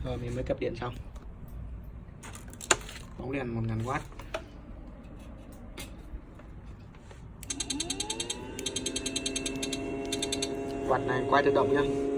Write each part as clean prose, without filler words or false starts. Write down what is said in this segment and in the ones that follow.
Rồi mình mới cấp điện xong. Bóng đèn 1000W. Quạt này quay tự động nhá.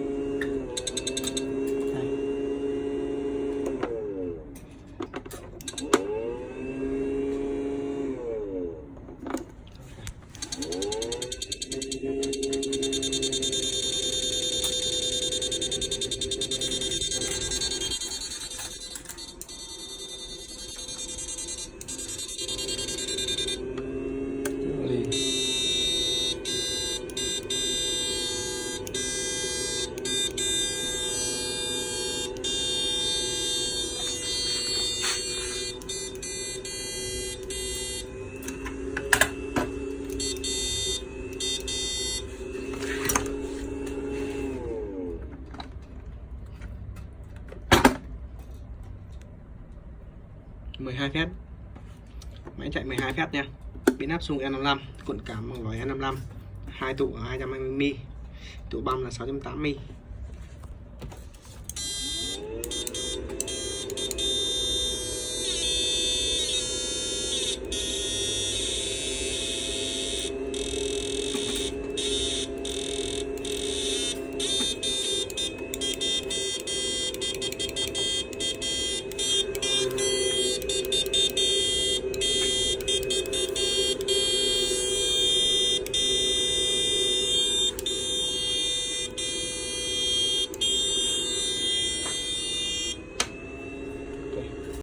phép, máy chạy 12 phép nha. Pin áp sung E55, cuộn cảm bằng lõi E55, 2 tụ 220mm, tụ băm là 680mm.